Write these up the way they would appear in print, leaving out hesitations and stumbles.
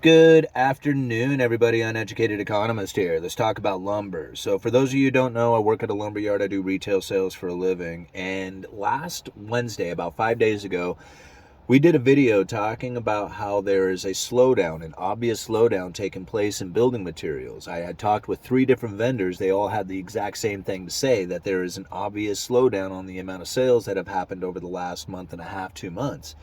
Good afternoon, everybody. Uneducated economist here. Let's talk about lumber. So, for those of you who don't know, I work at a lumber yard. I do retail sales for a living. And last Wednesday, about 5 days ago, we did a video talking about how there is a slowdown, an obvious slowdown taking place in building materials. I had talked with 3 different vendors. They all had the exact same thing to say, that there is an obvious slowdown on the amount of sales that have happened over the last month and a half, 2 months.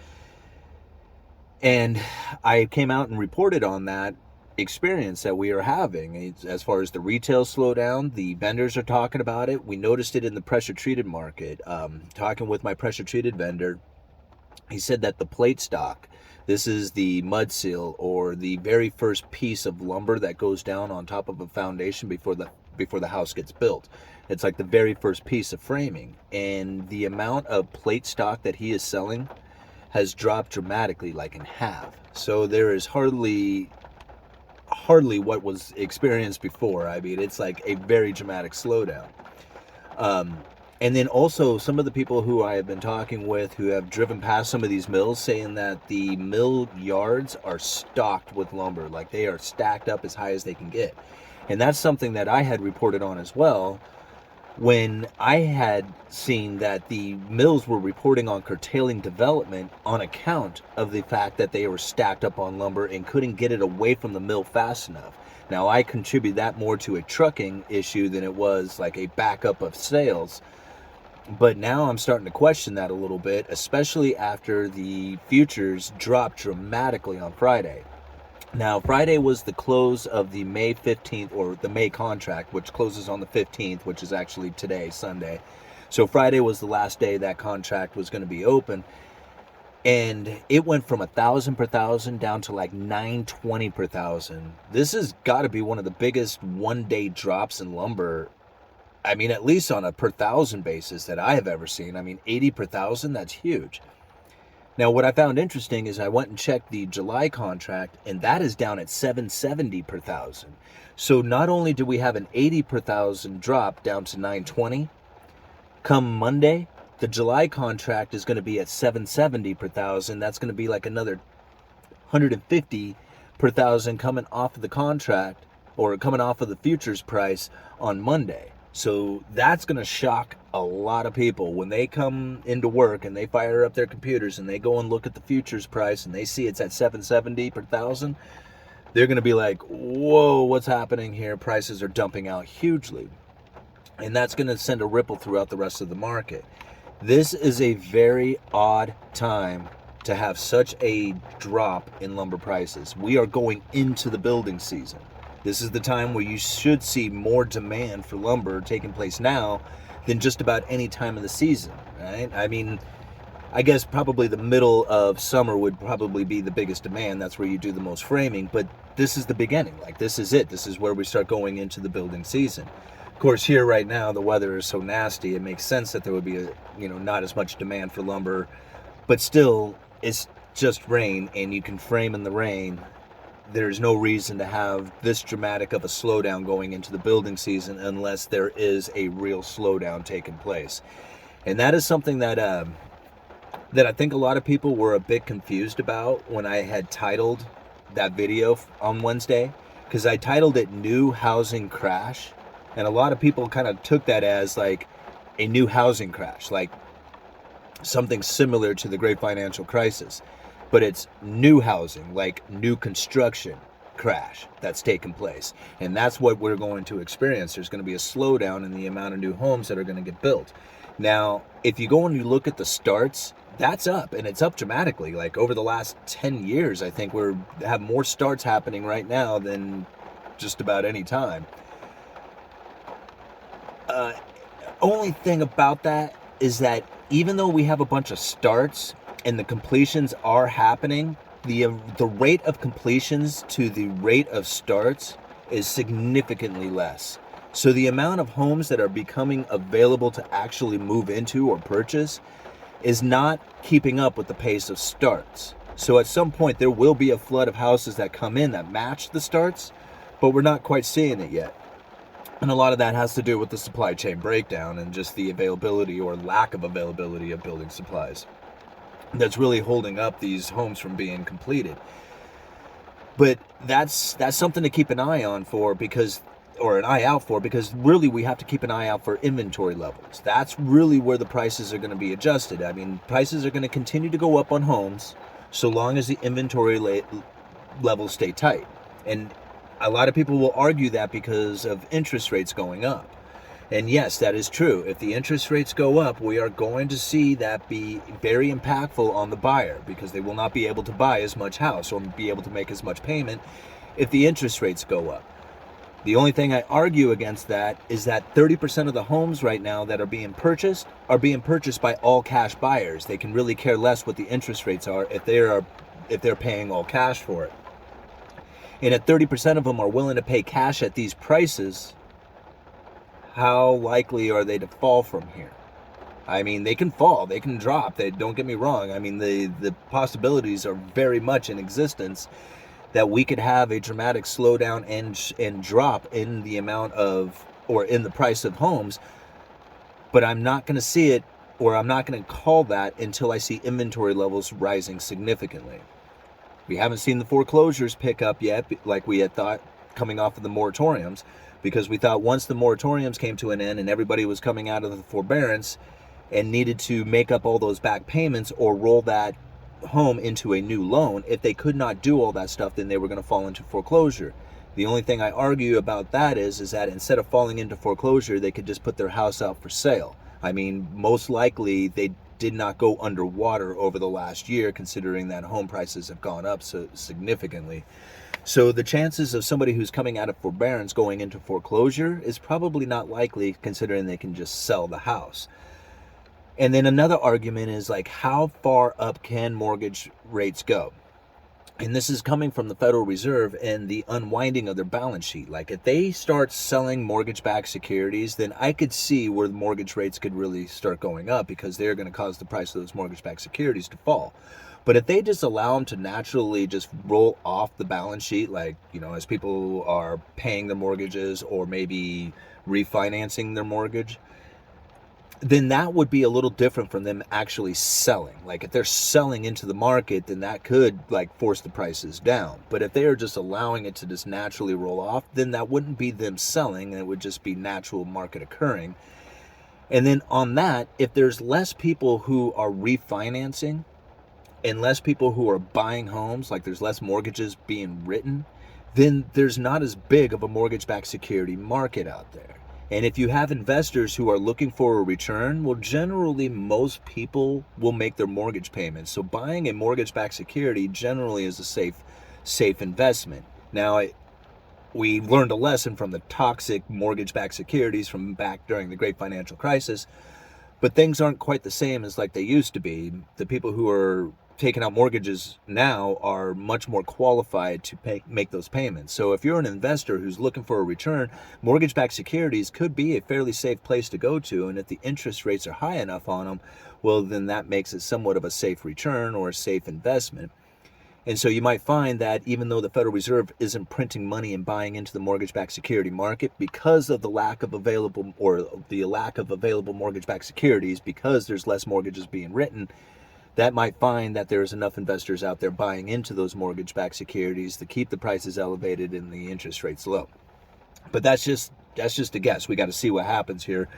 And I came out and reported on that experience that we are having. As far as the retail slowdown, the vendors are talking about it. We noticed it in the pressure treated market. Talking with my pressure treated vendor, he said that the plate stock, this is the mud seal, or the very first piece of lumber that goes down on top of a foundation before the house gets built. It's like the very first piece of framing, and the amount of plate stock that he is selling has dropped dramatically, like in half. So there is hardly what was experienced before. I mean, it's like a very dramatic slowdown. Um, and then also some of the people who I have been talking with who have driven past some of these mills, saying that the mill yards are stocked with lumber, like they are stacked up as high as they can get. And that's something that I had reported on as well, when I had seen that the mills were reporting on curtailing development on account of the fact that they were stacked up on lumber and couldn't get it away from the mill fast enough. Now, I contribute that more to a trucking issue than it was like a backup of sales. But now I'm starting to question that a little bit, especially after the futures dropped dramatically on Friday. Now, Friday was the close of the May 15th, or the May contract, which closes on the 15th, which is actually today, Sunday. So Friday was the last day that contract was going to be open. And it went from 1,000 per thousand down to like 920 per thousand. This has got to be one of the biggest one-day drops in lumber. I mean, at least on a per thousand basis that I have ever seen. I mean, 80 per thousand, that's huge. Now, what I found interesting is I went and checked the July contract, and that is down at 770 per thousand. So not only do we have an 80 per thousand drop down to 920, come Monday, the July contract is going to be at 770 per thousand. That's going to be like another 150 per thousand coming off of the contract, or coming off of the futures price on Monday. So that's going to shock a lot of people when they come into work and they fire up their computers and they go and look at the futures price and they see it's at 770 per thousand. They're going to be like, whoa, what's happening here? Prices are dumping out hugely. And that's going to send a ripple throughout the rest of the market. This is a very odd time to have such a drop in lumber prices. We are going into the building season. This is the time where you should see more demand for lumber taking place now than just about any time of the season, right? I mean, I guess probably the middle of summer would probably be the biggest demand. That's where you do the most framing, but this is the beginning. Like, this is it. This is where we start going into the building season. Of course, here right now, the weather is so nasty, it makes sense that there would be not as much demand for lumber, but still, it's just rain, and you can frame in the rain. There's no reason to have this dramatic of a slowdown going into the building season unless there is a real slowdown taking place. And that is something that I think a lot of people were a bit confused about when I had titled that video on Wednesday, because I titled it New Housing Crash, and a lot of people kind of took that as like a new housing crash, like something similar to the Great Financial Crisis. But it's new housing, like new construction crash that's taken place. And that's what we're going to experience. There's going to be a slowdown in the amount of new homes that are going to get built. Now, if you go and you look at the starts, that's up, and it's up dramatically. Like over the last 10 years, I think we have more starts happening right now than just about any time. Only thing about that is that even though we have a bunch of starts and the completions are happening, the rate of completions to the rate of starts is significantly less. So the amount of homes that are becoming available to actually move into or purchase is not keeping up with the pace of starts. So at some point there will be a flood of houses that come in that match the starts, but we're not quite seeing it yet. And a lot of that has to do with the supply chain breakdown and just the availability or lack of availability of building supplies that's really holding up these homes from being completed. But that's something to keep an eye on for, because, or an eye out for, because really we have to keep an eye out for inventory levels. That's really where the prices are going to be adjusted. I mean, prices are going to continue to go up on homes so long as the inventory levels stay tight. And a lot of people will argue that because of interest rates going up. And yes, that is true. If the interest rates go up, we are going to see that be very impactful on the buyer, because they will not be able to buy as much house or be able to make as much payment if the interest rates go up. The only thing I argue against that is that 30% of the homes right now that are being purchased by all cash buyers. They can really care less what the interest rates are if they're paying all cash for it. And if 30% of them are willing to pay cash at these prices, how likely are they to fall from here? I mean, they can fall, they can drop. Don't get me wrong. I mean, the possibilities are very much in existence that we could have a dramatic slowdown and drop in the amount of, or in the price of homes. But I'm not going to see it, or I'm not going to call that until I see inventory levels rising significantly. We haven't seen the foreclosures pick up yet, like we had thought coming off of the moratoriums, because we thought once the moratoriums came to an end and everybody was coming out of the forbearance and needed to make up all those back payments or roll that home into a new loan, if they could not do all that stuff, then they were going to fall into foreclosure. The only thing I argue about that is that instead of falling into foreclosure, they could just put their house out for sale. I mean, most likely they did not go underwater over the last year, considering that home prices have gone up so significantly. So the chances of somebody who's coming out of forbearance going into foreclosure is probably not likely, considering they can just sell the house. And then another argument is, like, how far up can mortgage rates go? And this is coming from the Federal Reserve and the unwinding of their balance sheet. Like, if they start selling mortgage-backed securities, then I could see where the mortgage rates could really start going up, because they're going to cause the price of those mortgage-backed securities to fall. But if they just allow them to naturally just roll off the balance sheet, like, as people are paying their mortgages or maybe refinancing their mortgage, then that would be a little different from them actually selling. Like, if they're selling into the market, then that could, like, force the prices down. But if they are just allowing it to just naturally roll off, then that wouldn't be them selling, and it would just be natural market occurring. And then on that, if there's less people who are refinancing and less people who are buying homes, like there's less mortgages being written, then there's not as big of a mortgage-backed security market out there. And if you have investors who are looking for a return, well, generally most people will make their mortgage payments. So buying a mortgage-backed security generally is a safe investment. Now, we learned a lesson from the toxic mortgage-backed securities from back during the Great Financial Crisis, but things aren't quite the same as like they used to be. The people who are taking out mortgages now are much more qualified to make those payments. So if you're an investor who's looking for a return, mortgage-backed securities could be a fairly safe place to go to. And if the interest rates are high enough on them, well, then that makes it somewhat of a safe return or a safe investment. And so you might find that even though the Federal Reserve isn't printing money and buying into the mortgage-backed security market, because of the lack of available mortgage-backed securities, because there's less mortgages being written, that might find that there's enough investors out there buying into those mortgage-backed securities to keep the prices elevated and the interest rates low. But that's just a guess. We got to see what happens here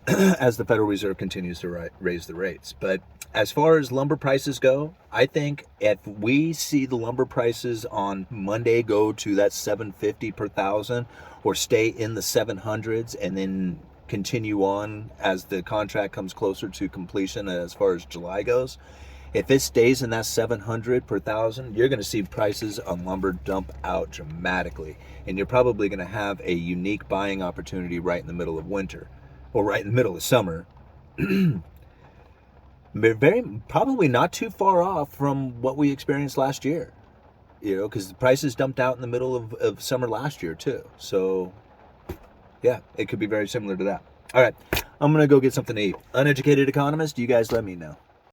as the Federal Reserve continues to raise the rates. But as far as lumber prices go, I think if we see the lumber prices on Monday go to that $750 per thousand, or stay in the 700s and then continue on as the contract comes closer to completion as far as July goes, if it stays in that 700 per thousand, you're going to see prices on lumber dump out dramatically, and you're probably going to have a unique buying opportunity right in the middle of winter, or right in the middle of summer. Probably not too far off from what we experienced last year, because the prices dumped out in the middle of summer last year too. So yeah, it could be very similar to that. All right, I'm going to go get something to eat. Uneducated economist, you guys let me know.